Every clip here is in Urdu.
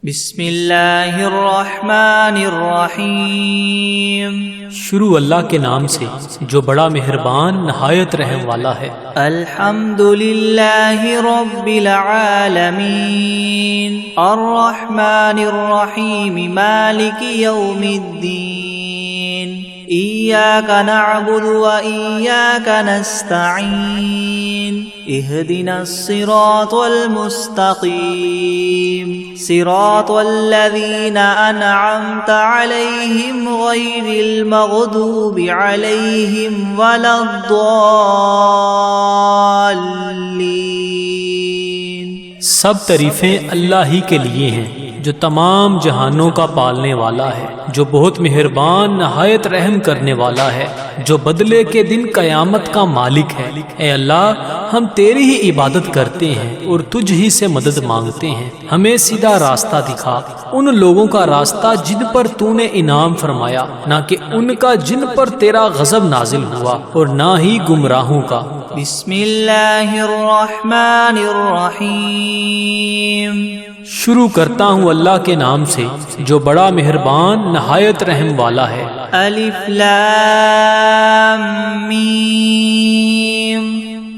بسم اللہ الرحمن الرحیم۔ شروع اللہ کے نام سے جو بڑا مہربان نہایت رحم والا ہے۔ الحمد للہ رب العالمین الرحمن الرحیم مالک یوم الدین ایاک نعبد و ایاک نستعین اہدنا الصراط المستقیم صراط الذین انعمت علیہم غیر المغضوب علیہم ولا الضالین۔ سب تعریفیں اللہ ہی کے لیے ہیں جو تمام جہانوں کا پالنے والا ہے، جو بہت مہربان نہایت رحم کرنے والا ہے، جو بدلے کے دن قیامت کا مالک ہے۔ اے اللہ، ہم تیری ہی عبادت کرتے ہیں اور تجھ ہی سے مدد مانگتے ہیں۔ ہمیں سیدھا راستہ دکھا، ان لوگوں کا راستہ جن پر تو نے انعام فرمایا، نہ کہ ان کا جن پر تیرا غضب نازل ہوا، اور نہ ہی گمراہوں کا۔ بسم اللہ الرحمن الرحیم۔ شروع کرتا ہوں اللہ کے نام سے جو بڑا مہربان نہایت رحم والا ہے۔ الف لام میم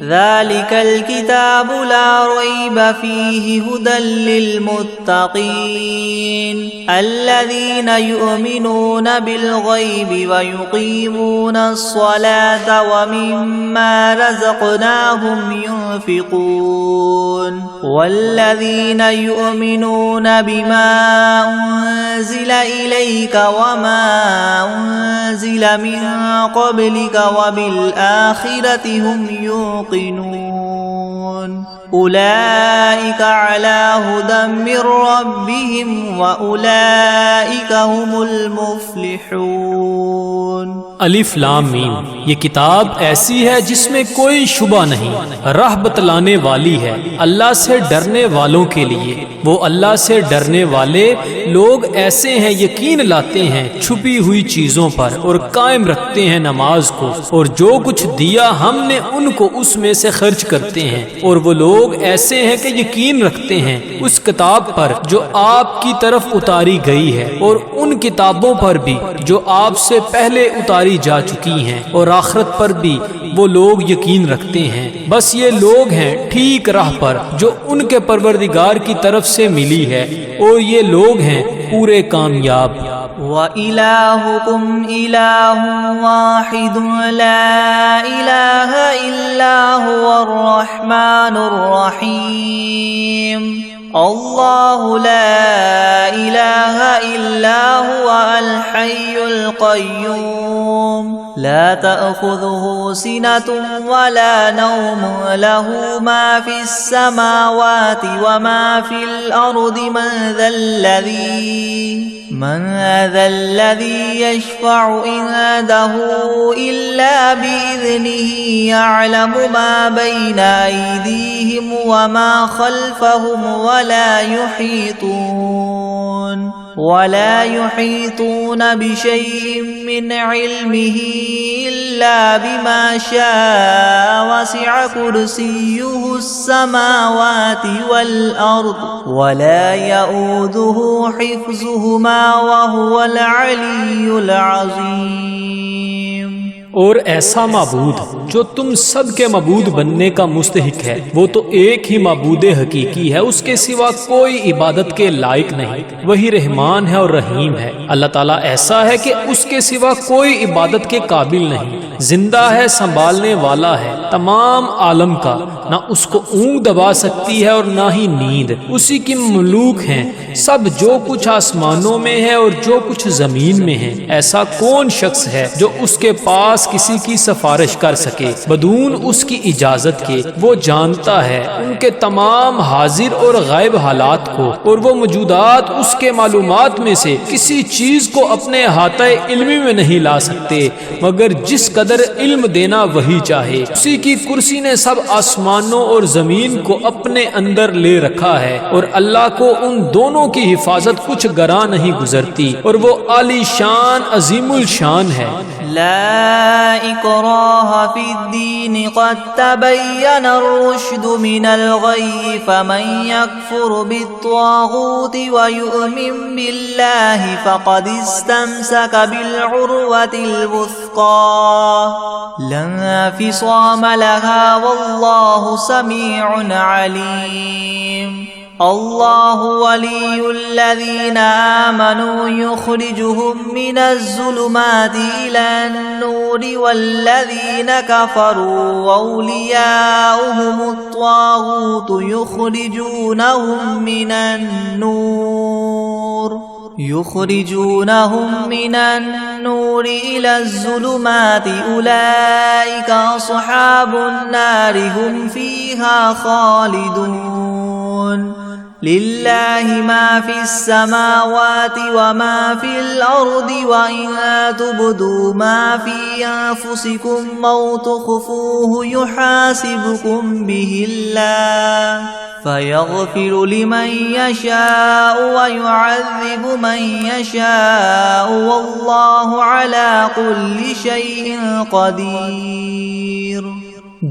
ذالک الکتاب لا ریب فیہ ھدی للمتقین الذین یؤمنون بالغیب ویقیمون الصلاة ومما رزقناہم ينفقون والذین یؤمنون بما انزل الیک وما انزل من قبلک وبالآخرة هم يوقنون اولئک علی ھدی من ربہم واولئک هم المفلحون۔ الف لام میم، یہ کتاب ایسی ہے جس میں کوئی شبہ نہیں، راہ بتلانے والی ہے اللہ سے ڈرنے والوں کے لیے۔ وہ اللہ سے ڈرنے والے لوگ ایسے ہیں یقین لاتے ہیں چھپی ہوئی چیزوں پر اور قائم رکھتے ہیں نماز کو، اور جو کچھ دیا ہم نے ان کو اس میں سے خرچ کرتے ہیں۔ اور وہ لوگ ایسے ہیں کہ یقین رکھتے ہیں اس کتاب پر جو آپ کی طرف اتاری گئی ہے، اور ان کتابوں پر بھی جو آپ سے پہلے اتاری جا چکی ہیں، اور آخرت پر بھی وہ لوگ یقین رکھتے ہیں۔ بس یہ لوگ ہیں ٹھیک راہ پر جو ان کے پروردگار کی طرف سے ملی ہے، اور یہ لوگ ہیں پورے کامیاب۔ وَإِلَٰهُكُمْ إِلَٰهٌ وَاحِدٌ لَا إِلَٰهَ إِلَّا هُوَ الرَّحْمَٰنُ الرَّحِيمُ اللہ لا الہ الا هو الحی القیوم لا تأخذه سنة ولا نوم له ما في السماوات وما في الأرض من ذا الذي يشفع عنده إلا بإذنه يعلم ما بين أيديهم وما خلفهم ولا يحيطون بشيء من علمه إلا بما شاء وسع كرسيه السماوات والأرض ولا يؤوده حفظهما وهو العلي العظيم۔ اور ایسا معبود جو تم سب کے معبود بننے کا مستحق ہے، وہ تو ایک ہی معبود حقیقی ہے، اس کے سوا کوئی عبادت کے لائق نہیں۔ وہی رحمان ہے اور رحیم ہے۔ اللہ تعالیٰ ایسا ہے کہ اس کے سوا کوئی عبادت کے قابل نہیں، زندہ ہے، سنبھالنے والا ہے تمام عالم کا، نہ اس کو اونگ دبا سکتی ہے اور نہ ہی نیند۔ اسی کی مملوک ہیں سب، جو کچھ آسمانوں میں ہے اور جو کچھ زمین میں ہے۔ ایسا کون شخص ہے جو اس کے پاس کسی کی سفارش کر سکے بدون اس کی اجازت کے؟ وہ جانتا ہے ان کے تمام حاضر اور غائب حالات کو، اور وہ موجودات اس کے معلومات میں سے کسی چیز کو اپنے احاطہ علمی میں نہیں لا سکتے مگر جس قدر علم دینا وہی چاہے۔ اسی کی کرسی نے سب آسمانوں اور زمین کو اپنے اندر لے رکھا ہے، اور اللہ کو ان دونوں کی حفاظت کچھ گراں نہیں گزرتی، اور وہ عالی شان عظیم الشان ہے۔ لا إكراه في الدين قد تبين الرشد من الغي فمن يكفر بالطاغوت ويؤمن بالله فقد استمسك بالعروة الوثقى لا انفصام لها والله سميع عليم الله ولي الذين آمنوا يخرجهم من الظلمات إلى النور والذين كفروا أولياؤهم الطاغوت يخرجونهم من النور إلى الظلمات أولئك أصحاب النار هم فيها خالدون لله ما في السماوات وما في الأرض وإن تبدوا ما في أنفسكم أو تخفوه يحاسبكم به الله فيغفر لمن يشاء ويعذب من يشاء والله على كل شيء قدير.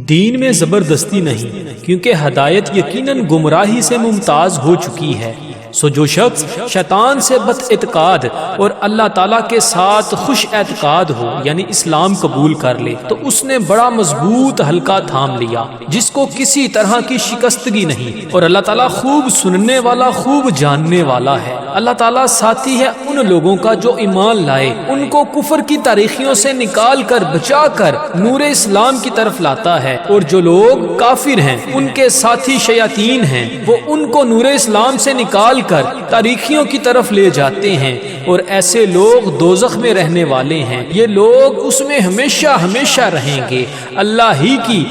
دین میں زبردستی نہیں، کیونکہ ہدایت یقیناً گمراہی سے ممتاز ہو چکی ہے. سو جو شخص شیطان سے بد اعتقاد اور اللہ تعالیٰ کے ساتھ خوش اعتقاد ہو یعنی اسلام قبول کر لے تو اس نے بڑا مضبوط حلقہ تھام لیا جس کو کسی طرح کی شکستگی نہیں، اور اللہ تعالیٰ خوب سننے والا خوب جاننے والا ہے. اللہ تعالیٰ ساتھی ہے ان لوگوں کا جو ایمان لائے، ان کو کفر کی تاریخیوں سے نکال کر بچا کر نور اسلام کی طرف لاتا ہے، اور جو لوگ کافر ہیں ان کے ساتھی شیاطین ہیں، وہ ان کو نور اسلام سے نکال کر تاریخیوں کی طرف لے جاتے ہیں، اور ایسے لوگ دوزخ میں رہنے والے ہیں. یہ لوگ اس میں ہمیشہ ہمیشہ رہیں گے. اللہ ہی کی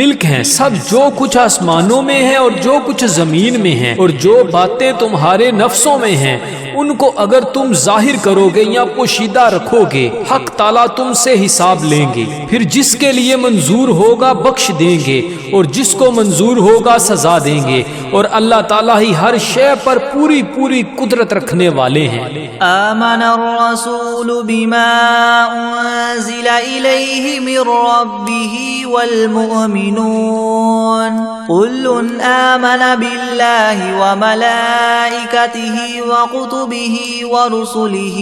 ملک ہیں سب، جو کچھ آسمانوں میں ہے اور جو کچھ زمین میں ہے، اور جو باتیں تمہارے نفسوں میں ہیں ان کو اگر تم ظاہر کرو گے یا پوشیدہ رکھو گے حق تعالیٰ تم سے حساب لیں گے. پھر جس کے لیے منظور ہوگا بخش دیں گے اور جس کو منظور ہوگا سزا دیں گے، اور اللہ تعالیٰ ہی ہر شے پر پوری پوری قدرت رکھنے والے ہیں. آمن الرسول بما انزل الیہ من ربہ والمؤمنون كل آمن بالله وملائكته وكتبه ورسله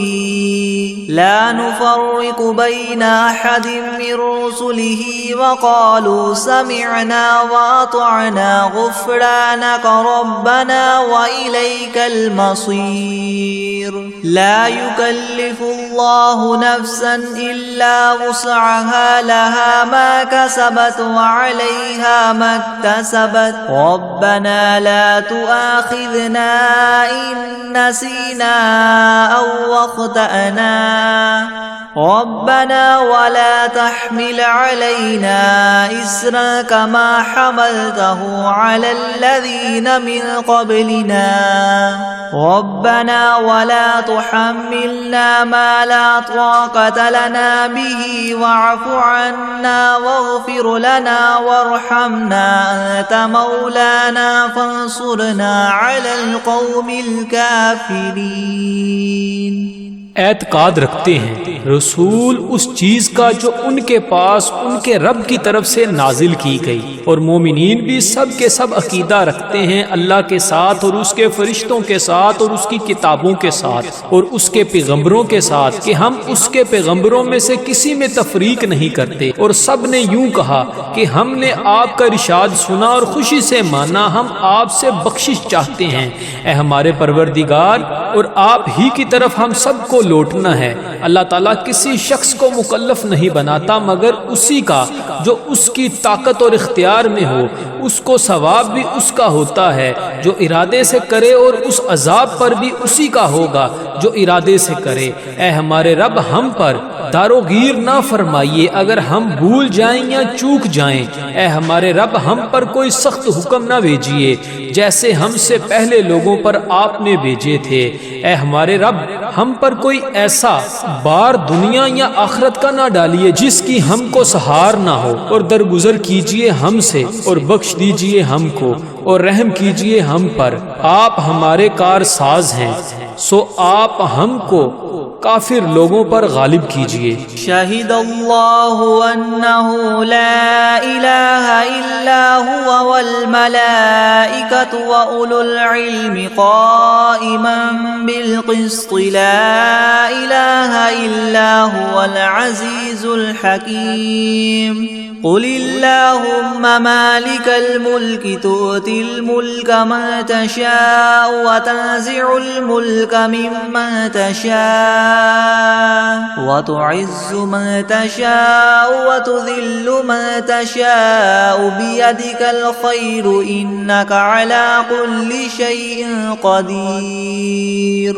لا نفرق بين أحد من رسله وقالوا سمعنا وأطعنا غفرانك ربنا وإليك المصير. لا يكلف الله نفسا إلا وسعها لها ما كسبت وعليها ما اكتسبت ربنا لا تؤاخذنا إن نسينا أو أخطأنا ربنا ولا تحمل علينا إصرا كما حملته على الذين من قبلنا ربنا ولا تحملنا ما لا طاقة لنا به واعف عنا واغفر لنا وارحمنا أنت مولانا فانصرنا على القوم الكافرين. اعتقاد رکھتے ہیں رسول اس چیز کا جو ان کے پاس ان کے رب کی طرف سے نازل کی گئی، اور مومنین بھی سب کے سب عقیدہ رکھتے ہیں اللہ کے ساتھ اور اس کے فرشتوں کے ساتھ اور اس کی کتابوں کے ساتھ اور اس کے پیغمبروں کے ساتھ کہ ہم اس کے پیغمبروں میں سے کسی میں تفریق نہیں کرتے. اور سب نے یوں کہا کہ ہم نے آپ کا ارشاد سنا اور خوشی سے مانا، ہم آپ سے بخشش چاہتے ہیں اے ہمارے پروردگار، اور آپ ہی کی طرف ہم سب کو لوٹنا ہے. اللہ تعالیٰ کسی شخص کو مکلف نہیں بناتا مگر اسی کا جو اس کی طاقت اور اختیار میں ہو. اس کو ثواب بھی اس کا ہوتا ہے جو ارادے سے کرے، اور اس عذاب پر بھی اسی کا ہوگا جو ارادے سے کرے. اے ہمارے رب ہم پر داروگیر نہ فرمائیے اگر ہم بھول جائیں یا چوک جائیں. اے ہمارے رب ہم پر کوئی سخت حکم نہ بھیجیے جیسے ہم سے پہلے لوگوں پر آپ نے بھیجے تھے. اے ہمارے رب ہم پر کوئی ایسا بار دنیا یا آخرت کا نہ ڈالیے جس کی ہم کو سہار نہ ہو، اور درگزر کیجیے ہم سے اور بخش دیجیے ہم کو، اور رحم کیجئے ہم پر، آپ ہمارے کار ساز ہیں، سو آپ ہم کو کافر لوگوں پر غالب کیجئے۔ شہد اللہ انہ لا الہ الا هو والملائکۃ واولو العلم قائما بالقسط لا الہ الا هو العزیز الحکیم۔ قل اللہم مالک الملک تؤتی الملک من تشاء وتنزع الملک ممن تشاء وتعز من تشاء وتذل من تشاء بيدك الخير إنك على كل شيء قدير۔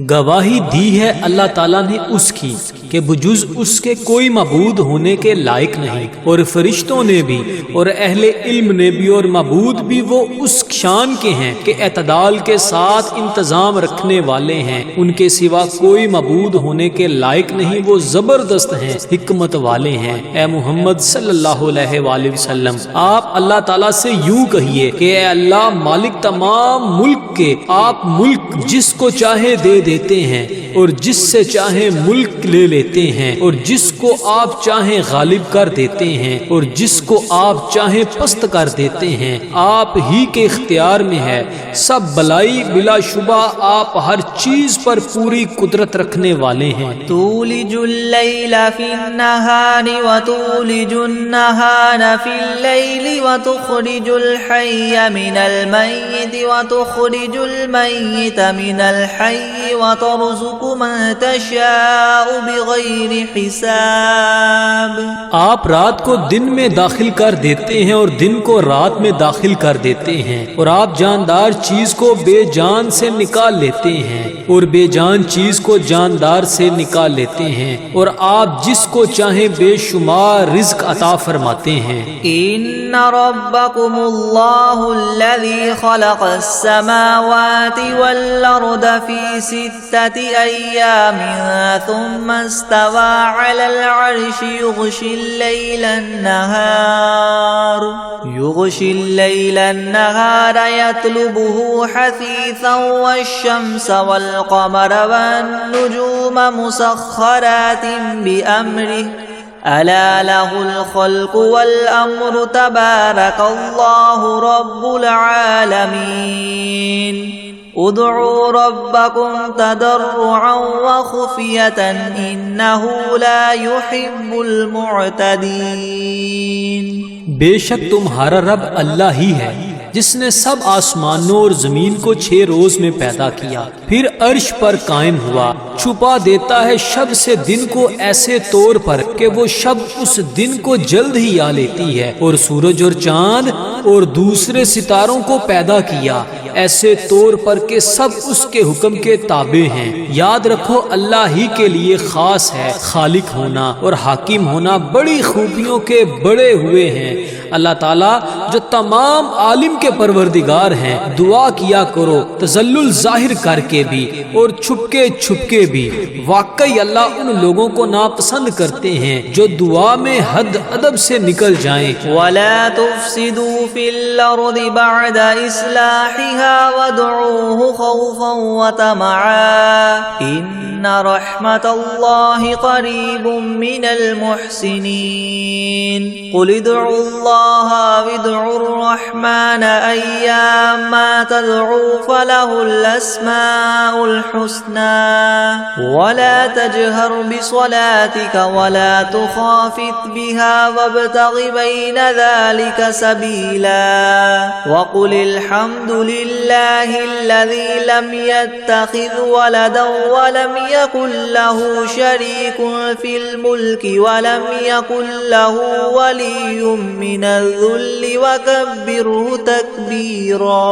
گواہی دی ہے اللہ تعالیٰ نے اس کی کہ بجز اس کے کوئی معبود ہونے کے لائق نہیں، اور فرشتوں نے بھی اور اہل علم نے بھی اور معبود بھی وہ اس شان کے ہیں کہ اعتدال کے ساتھ انتظام رکھنے والے ہیں، ان کے سوا کوئی معبود ہونے کے لائق نہیں، وہ زبردست ہیں، حکمت والے ہیں۔ اے محمد صلی اللہ علیہ وآلہ وسلم، آپ اللہ تعالیٰ سے یوں کہیے کہ اے اللہ مالک تمام ملک کے، آپ ملک جس کو چاہے دے دیتے ہیں اور جس سے چاہے ملک لے لیتے ہیں، اور جس کو آپ چاہیں غالب کر دیتے ہیں اور جس کو آپ چاہیں پست کر دیتے ہیں، آپ ہی کے اختیار میں ہے سب بلائی، بلا شبہ آپ ہر چیز پر پوری قدرت رکھنے والے ہیں۔ تولج اللیل فی النہار وتولج النہار فی اللیل وتخرج الحی من المیت وتخرج المیت من الحی وترزق من تشاء بغیر حساب۔ آپ رات کو دن میں داخل کر دیتے ہیں اور دن کو رات میں داخل کر دیتے ہیں، اور آپ جاندار چیز کو بے جان سے نکال لیتے ہیں اور بے جان چیز کو جاندار سے نکال لیتے ہیں، اور آپ جس کو چاہیں بے شمار رزق عطا فرماتے ہیں۔ ان ربکم اللہ الذی خلق السماوات والارض فی 6 ایام ثم استوى على العرش يغشي الليل النهار يطلبه حثيثا والشمس والقمر والنجوم مسخرات بأمره ألا له الخلق والأمر تبارك الله رب العالمين۔ ادعوا ربكم تضرعا وخفية إنه لا يحب المعتدين۔ بے شک تمہارا رب اللہ ہی ہے جس نے سب آسمانوں اور زمین کو 6 روز میں پیدا کیا، پھر عرش پر قائم ہوا، چھپا دیتا ہے شب سے دن کو ایسے طور پر کہ وہ شب اس دن کو جلد ہی آ لیتی ہے، اور سورج اور چاند اور دوسرے ستاروں کو پیدا کیا ایسے طور پر کہ سب اس کے حکم کے تابع ہیں۔ یاد رکھو اللہ ہی کے لیے خاص ہے خالق ہونا اور حاکم ہونا، بڑی خوبیوں کے بڑے ہوئے ہیں۔ اللہ تعالیٰ جو تمام عالم کے پروردگار ہیں، دعا کیا کرو تذلل ظاہر کر کے بھی اور چھپ کے بھی۔ واقعی اللہ ان لوگوں کو ناپسند کرتے ہیں جو دعا میں حد ادب سے نکل جائیں۔ وَلَا تُفْسِدُوا فِي الْأَرْضِ بَعْدَ إِصْلَاحِهَا وَادْعُوهُ خَوْفًا وَطَمَعًا إِنَّ رَحْمَتَ اللَّهِ قَرِيبٌ مِّنَ الْمُحْسِنِينَ۔ قُلِ ادْعُوا اللَّهَ وَادْعُوا الرَّحْمَنَ أَيَّمَّا تَدْعُوا فَلَهُ الْأَسْمَاءُ الْحُسْنَى وَلَا تَجْهَرْ بِصَلَاتِكَ وَلَا تُخَافِتْ بِهَا وَابْتَغِ بَيْنَ ذَلِكَ سَبِيلًا وَقُلِ الْحَمْدُ لِلَّهِ الَّذِي لَمْ يَتَّخِذْ وَلَدًا وَلَمْ يَكُنْ لَهُ شَرِيكٌ فِي الْمُلْكِ وَلَمْ يَكُنْ لَهُ وَلِيٌّ مِّنَ الذُّلِّ وَكَبِّرْهُ تَكْبِيرًا۔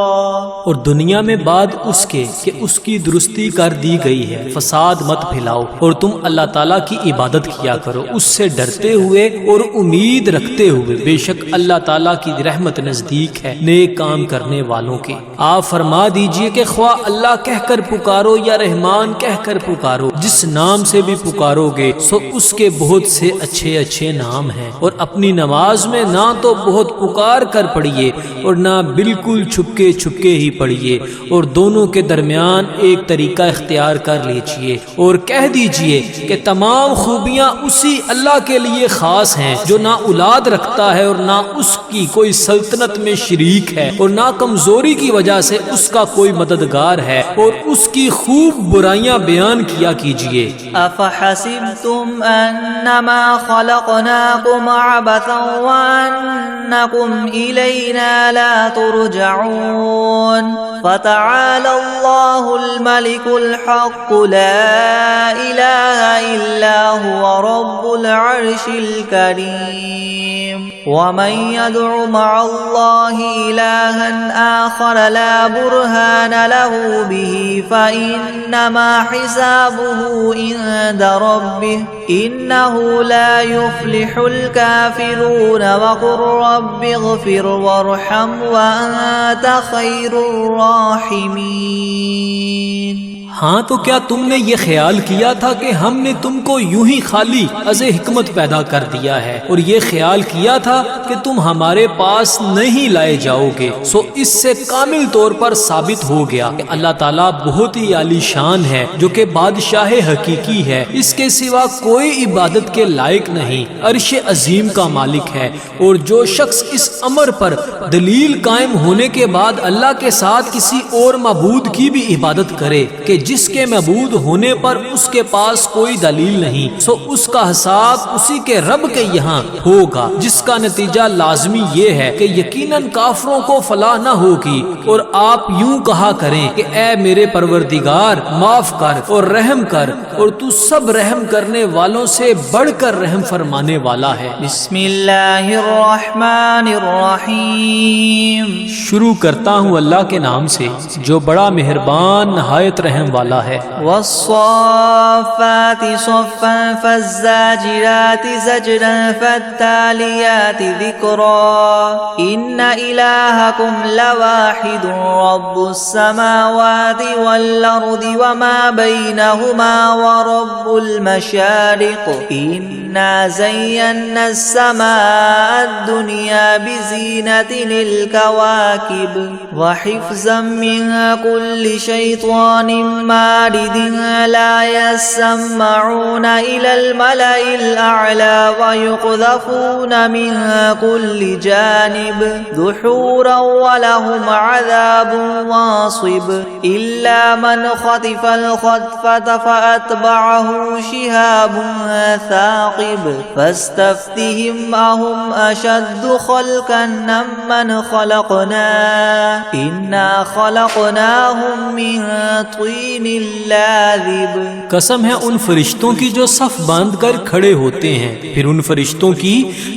اور دنیا میں بعد اس کے کہ اس کی درستی کر دی گئی ہے فساد مت پھیلاؤ، اور تم اللہ تعالیٰ کی عبادت کیا کرو اس سے ڈرتے ہوئے اور امید رکھتے ہوئے، بے شک اللہ تعالیٰ کی رحمت نزدیک ہے نیک کام کرنے والوں کے۔ آپ فرما دیجئے کہ خواہ اللہ کہہ کر پکارو یا رحمان کہہ کر پکارو، پکارو، جس نام سے بھی پکارو گے سو اس کے بہت سے اچھے اچھے نام ہیں، اور اپنی نماز میں نہ تو بہت پکار کر پڑھیے اور نہ بالکل چھپکے چھپکے ہی پڑھیے، اور دونوں کے درمیان ایک طریقہ اختیار کر لیجئے اور کہہ دیجئے کہ تمام خوبیاں اسی اللہ کے لیے خاص ہیں جو نہ اولاد رکھتا ہے اور نہ اس کی کوئی سلطنت میں شریک ہے، اور نہ کمزوری کی وجہ سے اس کا کوئی مددگار ہے، اور اس کی خوب برائیاں بیان کیا کیجئے۔ أفحسبتم أنما خلقناكم عبثا وأنكم إلينا لا ترجعون فتعالى الله الملك الحق لا إله إلا هو رب العرش الكريم ومن يدع مع الله إلها آخر لا برهان له به فإنما حسابه عند ربه إنه لا يفلح الكافرون وقل رب اغفر وارحم وأنت خير الراحمين۔ ہاں تو کیا تم نے یہ خیال کیا تھا کہ ہم نے تم کو یوں ہی خالی از حکمت پیدا کر دیا ہے، اور یہ خیال کیا تھا کہ تم ہمارے پاس نہیں لائے جاؤ گے؟ سو اس سے کامل طور پر ثابت ہو گیا کہ اللہ تعالیٰ بہت ہی عالی شان ہے، جو کہ بادشاہ حقیقی ہے، اس کے سوا کوئی عبادت کے لائق نہیں، عرش عظیم کا مالک ہے۔ اور جو شخص اس امر پر دلیل قائم ہونے کے بعد اللہ کے ساتھ کسی اور معبود کی بھی عبادت کرے کہ جس کے معبود ہونے پر اس کے پاس کوئی دلیل نہیں، سو اس کا حساب اسی کے رب کے یہاں ہوگا، جس کا نتیجہ لازمی یہ ہے کہ یقیناً کافروں کو فلاح نہ ہوگی۔ اور آپ یوں کہا کریں کہ اے میرے پروردگار معاف کر اور رحم کر، اور تو سب رحم کرنے والوں سے بڑھ کر رحم فرمانے والا ہے۔ بسم اللہ الرحمن الرحیم۔ شروع کرتا ہوں اللہ کے نام سے جو بڑا مہربان نہایت رحم والا ہے۔ والصافات صفا فالزاجرات زجرا فالتاليات ذكرا إن إلهكم لواحد رب السماوات والأرض وما بينهما ورب المشارق إنا زينا السماء الدنيا بزينة للكواكب وحفظا من كل شيطان مارد لا يسمعون إلى الملأ الأعلى ويقذفون من كل جانب دحورا ولهم عذاب واصب إلا من خطف الخطفة فأتبعه شهاب ثاقب فاستفتهم أهم أشد خلقا ممن خلقنا إنا خلقناهم من طين لازب۔ قسم ہے ان فرشتوں کی جو صف باندھ کر کھڑے ہوتے ہیں، پھر ان فرشتوں کی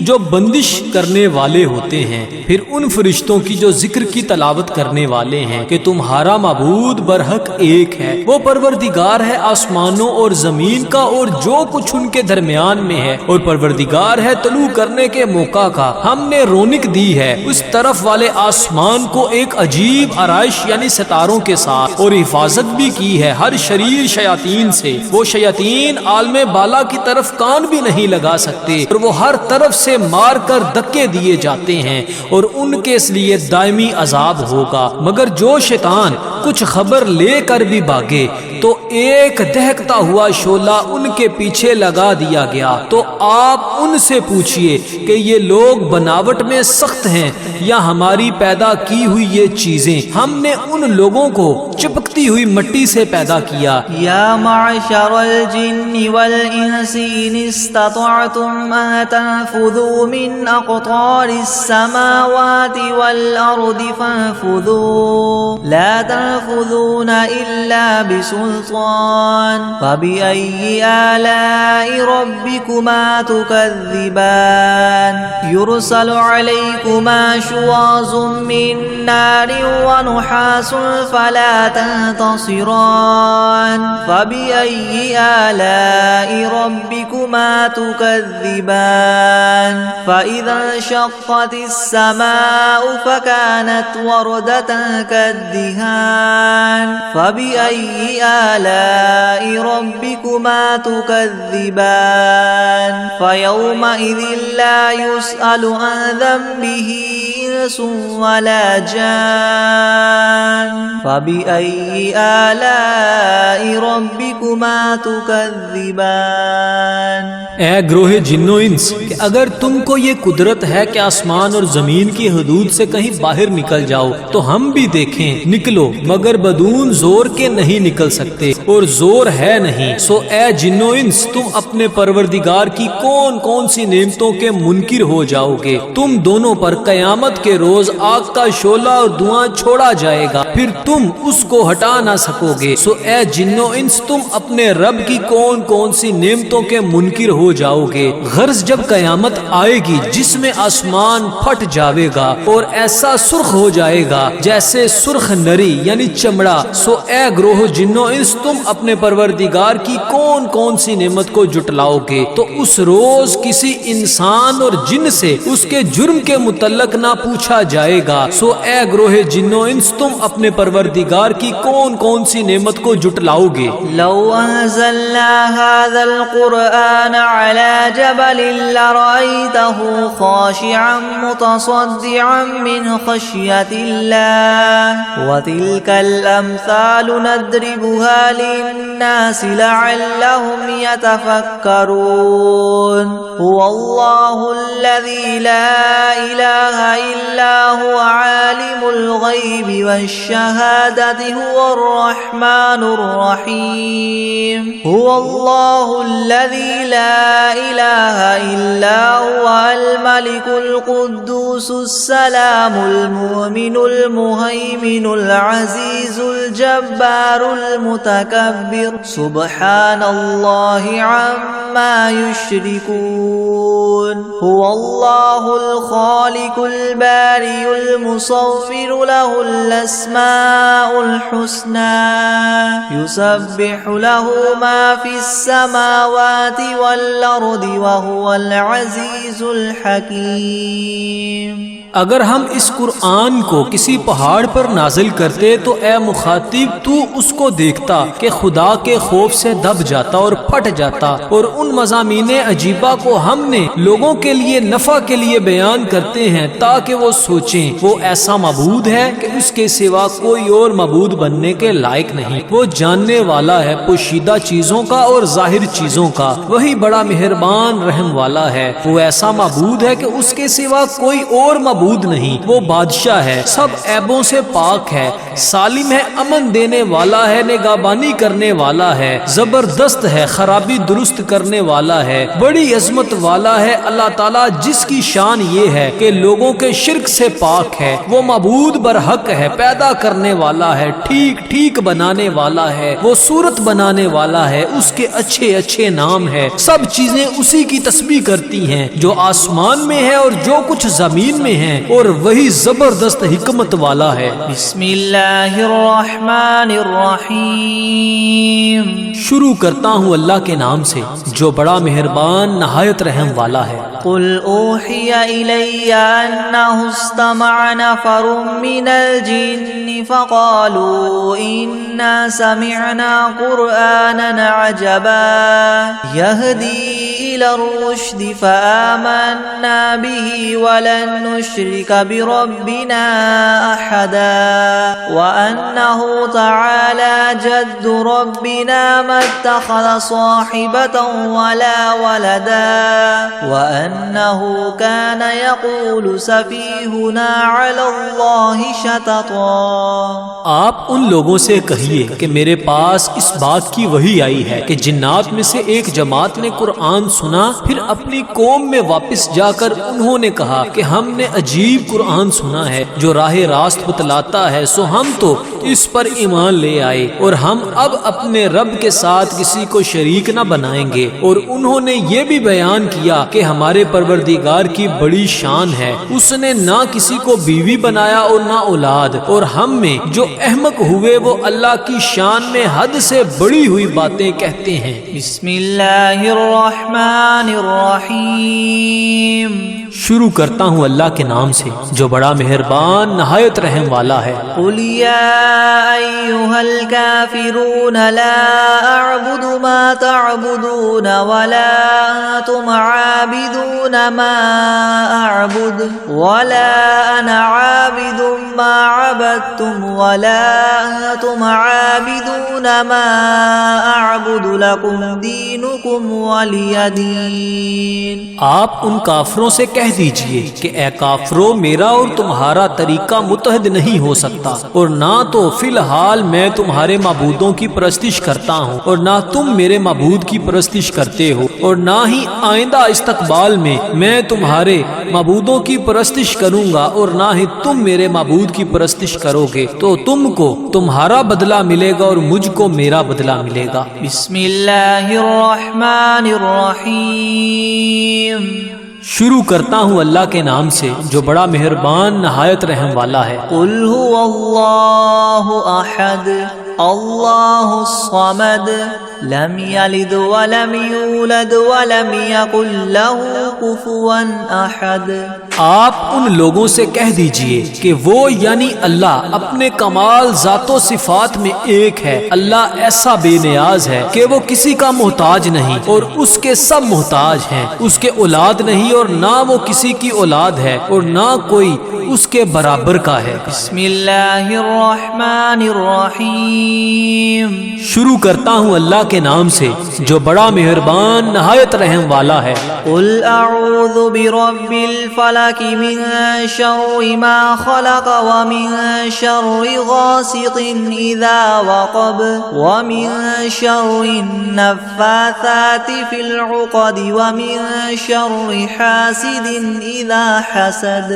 جو بندش کرنے والے ہوتے ہیں، پھر ان فرشتوں کی جو ذکر کی تلاوت کرنے والے ہیں کہ تمہارا معبود برحق ایک ہے، وہ پروردگار ہے آسمانوں اور زمین کا اور جو کچھ ان کے درمیان میں ہے، اور پروردگار ہے طلوع کرنے کے موقع کا۔ ہم نے رونق دی ہے اس طرف والے آسمان کو ایک عجیب آرائش یعنی ستاروں کے ساتھ، اور حفاظت بھی کی ہے ہر شریر شیاطین سے۔ وہ شیاطین عالم بالا کی طرف کان بھی نہیں لگا سکتے، اور وہ ہر طرف سے مار کر دھکے دیے جاتے ہیں، اور ان کے اس لیے دائمی عذاب ہوگا۔ مگر جو شیطان کچھ خبر لے کر بھی بھاگے تو ایک دہکتا ہوا شعلہ ان کے پیچھے لگا دیا گیا۔ تو آپ ان سے پوچھئے کہ یہ لوگ بناوٹ میں سخت ہیں یا ہماری پیدا کی ہوئی یہ چیزیں؟ ہم نے ان لوگوں کو چپکتی ہوئی مٹی سے پیدا کیا۔ یا معشر الجن والانس ان استطعتم ان تنفذوا من اقطار السماوات والارض فانفذوا لا تنفذون الا بسلطان فبأي آلاء ربكما تكذبان يرسل عليكما شواظ من نار ونحاس فلا تنتصران فبأي آلاء ربكما تكذبان فإذا انشقت السماء فكانت وردة كالدهان فبأي آلاء ربكما تكذبان فيومئذ لا يسأل عن ذنبه إنس ولا جان فبأي آلاء ربكما تكذبان اے گروہ جن و انس کہ اگر تم کو یہ قدرت ہے کہ آسمان اور زمین کی حدود سے کہیں باہر نکل جاؤ تو ہم بھی دیکھیں نکلو، مگر بدون زور کے نہیں نکل سکتے اور زور ہے نہیں۔ سو اے جن و انس تم اپنے پروردگار کی کون کون سی نعمتوں کے منکر ہو جاؤ گے؟ تم دونوں پر قیامت کے روز آگ کا شعلہ اور دھواں چھوڑا جائے گا، پھر تم اس کو ہٹا نہ سکو گے۔ سو اے جن و انس تم اپنے رب کی کون کون سی نعمتوں کے منکر ہو جاؤ گے؟ غرض جب قیامت آئے گی جس میں آسمان پھٹ جاوے گا اور ایسا سرخ ہو جائے گا جیسے سرخ نری یعنی چمڑا، سو اے گروہ جن و انس تم اپنے پروردگار کی کون کون سی نعمت کو جٹلاؤ گے؟ تو اس روز کسی انسان اور جن سے اس کے جرم کے متعلق نہ پوچھا جائے گا۔ سو اے گروہ جن و انس تم اپنے پروردگار کی کون کون سی نعمت کو جٹلاؤ گے؟ لو انزلنا هذا القرآن على جبل لرأيته خاشعا متصدعا من خشية الله وتلك الأمثال نضربها للناس لعلهم يتفكرون هو الله الذي لا إله إلا هو عالم الغيب والشهادة هو الرحمن الرحيم هو الله الذي لا إله إلا هو الملك القدوس السلام المؤمن المهيمن العزيز الجبار المتكبر سبحان الله عما يشركون هو الله الخالق البارئ المصور له الأسماء الحسنى يسبح له ما في السماوات والأرض وهو العزيز الحكيم۔ اگر ہم اس قرآن کو کسی پہاڑ پر نازل کرتے تو اے مخاطب تو اس کو دیکھتا کہ خدا کے خوف سے دب جاتا اور پھٹ جاتا، اور ان مضامین عجیبہ کو ہم نے لوگوں کے لیے نفع کے لیے بیان کرتے ہیں تاکہ وہ سوچیں وہ ایسا معبود ہے کہ اس کے سوا کوئی اور معبود بننے کے لائق نہیں۔ وہ جاننے والا ہے پوشیدہ چیزوں کا اور ظاہر چیزوں کا، وہی بڑا مہربان رحم والا ہے۔ وہ ایسا معبود ہے کہ اس کے سوا کوئی اور معبود نہیں، وہ بادشاہ ہے، سب عیبوں سے پاک ہے، سالم ہے، امن دینے والا ہے، نگہبانی کرنے والا ہے، زبردست ہے، خرابی درست کرنے والا ہے، بڑی عظمت والا ہے۔ اللہ تعالیٰ جس کی شان یہ ہے کہ لوگوں کے شرک سے پاک ہے، وہ معبود برحق ہے، پیدا کرنے والا ہے، ٹھیک ٹھیک بنانے والا ہے، وہ صورت بنانے والا ہے، اس کے اچھے اچھے نام ہے، سب چیزیں اسی کی تسبیح کرتی ہیں جو آسمان میں ہے اور جو کچھ زمین میں ہے، اور وہی زبردست حکمت والا ہے۔ بسم اللہ الرحمن الرحیم، شروع کرتا ہوں اللہ کے نام سے جو بڑا مہربان نہایت رحم والا ہے۔ قل اوحی الی انہ استمع نفر من الجن فقالوا انا سمعنا قرآنا عجبا يهدي الى الرشد فآمنا به ولن نشرك بربنا احدا وانه تعالى جد ربنا ما اتخذ صاحبة ولا ولدا وانه كان يقول سفيهنا على الله شططا۔ آپ ان لوگوں سے کہیے کہ میرے پاس اس بات کی وحی آئی ہے کہ جنات میں سے ایک جماعت نے قرآن سنا، پھر اپنی قوم میں واپس جا کر انہوں نے کہا کہ ہم نے عجیب قرآن سنا ہے جو راہ راست بتلاتا ہے، سو ہم تو اس پر ایمان لے آئے اور ہم اب اپنے رب کے ساتھ کسی کو شریک نہ بنائیں گے، اور انہوں نے یہ بھی بیان کیا کہ ہمارے پروردگار کی بڑی شان ہے، اس نے نہ کسی کو بیوی بنایا اور نہ اولاد، اور ہم میں جو احمق ہوئے وہ اللہ کی شان میں حد سے بڑی ہوئی باتیں کہتے ہیں۔ بسم اللہ الرحمن الرحیم، شروع کرتا ہوں اللہ کے نام سے جو بڑا مہربان نہایت رحم والا ہے۔ قل یا ایھا الکافرون لا اعبد ما تعبدون ولا انتم عابدون ما اعبد ولا انا عابد ما عبدتم ولا انتم عابدون ما اعبد لكم دینکم ولی دین۔ آپ ان کافروں سے کہہ دیجئے کہ اے کافرو، میرا اور تمہارا طریقہ متحد نہیں ہو سکتا، اور نہ تو فی الحال میں تمہارے معبودوں کی پرستش کرتا ہوں اور نہ تم میرے معبود کی پرستش کرتے ہو، اور نہ ہی آئندہ استقبال میں تمہارے معبودوں کی پرستش کروں گا، اور نہ ہی تم میرے معبود کی پرستش کرو گے، تو تم کو تمہارا بدلہ ملے گا اور مجھ کو میرا بدلہ ملے گا۔ بسم اللہ الرحمن الرحیم، شروع کرتا ہوں اللہ کے نام سے جو بڑا مہربان نہایت رحم والا ہے۔ قل هو اللہ احد اللہ الصمد لم یلد ولم یولد ولم یکن له کفوا احد۔ آپ ان لوگوں سے کہہ دیجئے کہ وہ یعنی اللہ اپنے کمال ذات و صفات میں ایک ہے، اللہ ایسا بے نیاز ہے کہ وہ کسی کا محتاج نہیں اور اس کے سب محتاج ہیں، اس کے اولاد نہیں اور نہ وہ کسی کی اولاد ہے اور نہ کوئی اس کے برابر کا ہے۔ بسم اللہ الرحمن الرحیم، شروع کرتا ہوں اللہ کے نام سے جو بڑا مہربان نہایت رحم والا ہے۔ قل اعوذ برب الفلق من شر ما خلق ومن شر غاسق اذا وقب ومن شر النفاثات في العقد ومن شر حاسد اذا حسد۔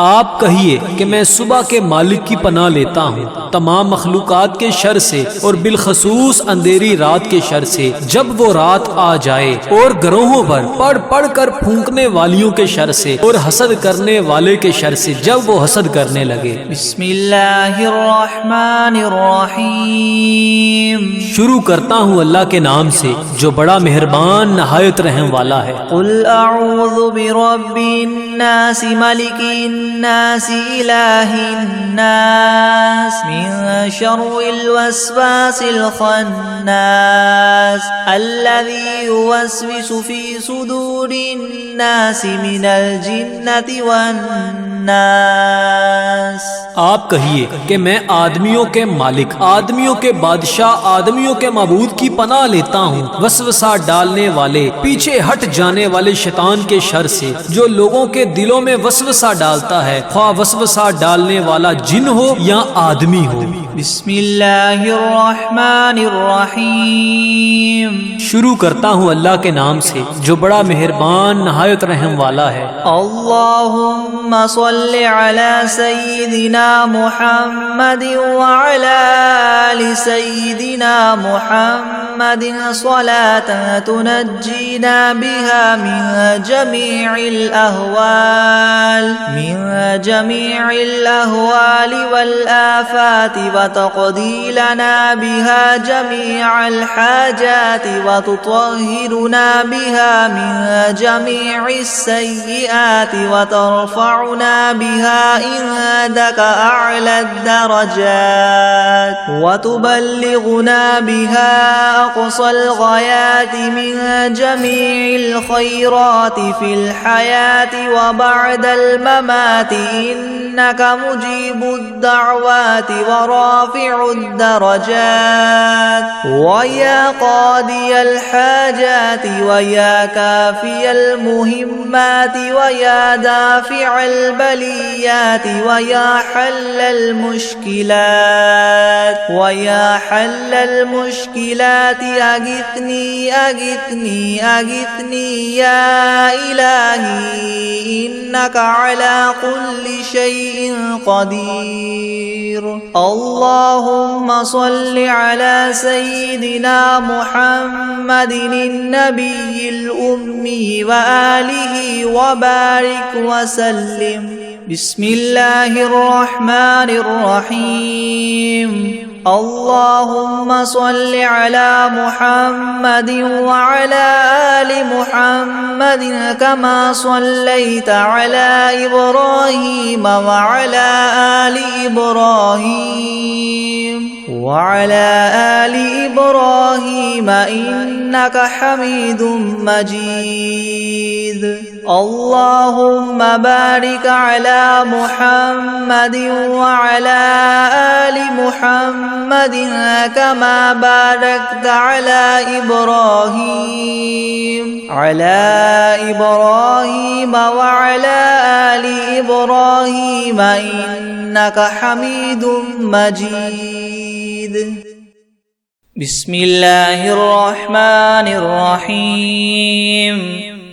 آپ کہیے کہ میں صبح کے مالک کی پناہ لیتا ہوں تمام مخلوقات کے شر سے اور بالخصوص اندھیری رات کے شر سے جب وہ رات آ جائے، اور گروہوں پر پڑھ پڑھ کر پھونکنے والیوں کے شر سے اور حسد کرنے والے کے شر سے جب وہ حسد کرنے لگے۔ بسم اللہ الرحمن الرحیم، شروع کرتا ہوں اللہ کے نام سے جو بڑا مہربان نہایت رحم والا ہے۔ قل اعوذ برب الناس ملک الناس الہ الناس من شر الوسواس الخناس الذي يوسوس في صدور الناس من الجنة والناس۔ آپ کہیے کہ میں آدمیوں کے مالک، آدمیوں کے بادشاہ، آدمیوں کے معبود کی پناہ لیتا ہوں وسوسہ ڈالنے والے، پیچھے ہٹ جانے والے شیطان کے شر سے جو لوگوں کے دلوں میں وسوسہ ڈالتا ہے، خواہ وسوسہ ڈالنے والا جن ہو یا آدمی ہو۔ بسم اللہ الرحمن الرحیم، شروع کرتا ہوں اللہ کے نام سے جو بڑا مہربان نہایت رحم والا ہے۔ اللہم صل علی سیدنا محمد وعلی آل سیدنا محمد صلاة تنجینا بها من جمیع الأهوال والآفات وتقضي لنا بها جميع الحاجات وتطهرنا بها من جميع السيئات وترفعنا بها عندك أعلى الدرجات وتبلغنا بها أقصى الغايات من جميع الخيرات في الحياة وبعد الممات إنك مجيب الدعوات ورافع الدرجات ويا قاضي الحاجات ويا كافي المهمات ويا دافع البليات ويا حل المشكلات أغثني أغثني أغثني يا إلهي إنك على كل شيء شيء قدير. اللهم صل على سيدنا محمد النبي الأمي وآله وبارك وسلم. بسم الله الرحمن الرحيم. اللهم صل على محمد وعلى آل محمد كما صليت على إبراهيم وعلى آل إبراهيم إنك حميد مجيد. اللهم بارك على محمد وعلى آل محمد كما باركت على إبراهيم وعلى آل إبراهيم إنك حميد مجيد. بسم الله الرحمن الرحيم.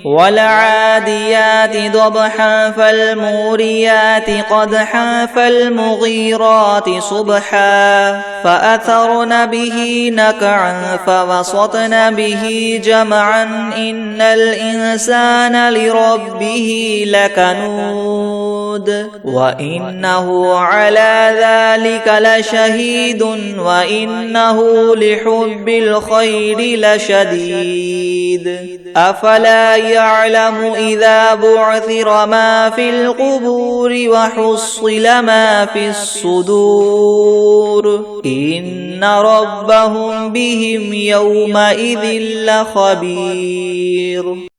والعاديات ضبحا فالموريات قدحا فالمغيرات صبحا فأثرن به نقعا فوسطن به جمعا إن الإنسان لربه لكنود وإنه على ذلك لشهيد وإنه لحب الخير لشديد. أفلا يعلم إذا بعثر ما في القبور وحصل ما في الصدور إن ربهم بهم يومئذ لخبير.